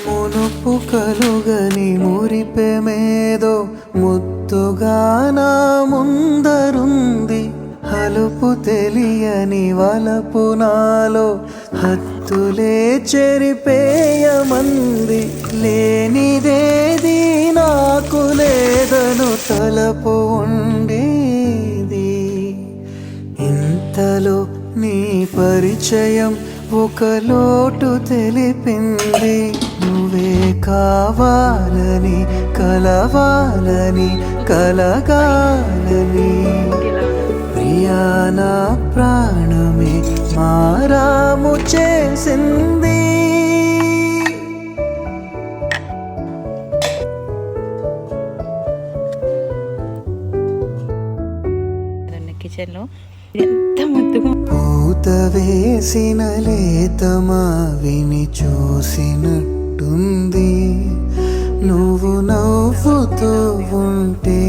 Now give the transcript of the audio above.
మునుపు కలుగని మురిపెమేదో ముద్దుగా నా ముందరుంది. హలుపు తెలియని వలపు నాలో హత్తులే చెరిపేయమంది. లేనిదేది నాకు లేదను తలపు ఉండేది. ఇంతలో నీ పరిచయం ఒక లోటు తెలిపింది. నువ్వే కావాలని కలవాలని కలగాలని ప్రియా నా ప్రాణమే మారాము చేసింది. కిచెన్లో ఎంత ముద్దుగా పూత వేసిన లేతమా విని చూసినట్టుంది. నువ్వు నవ్వుతూ ఉంటే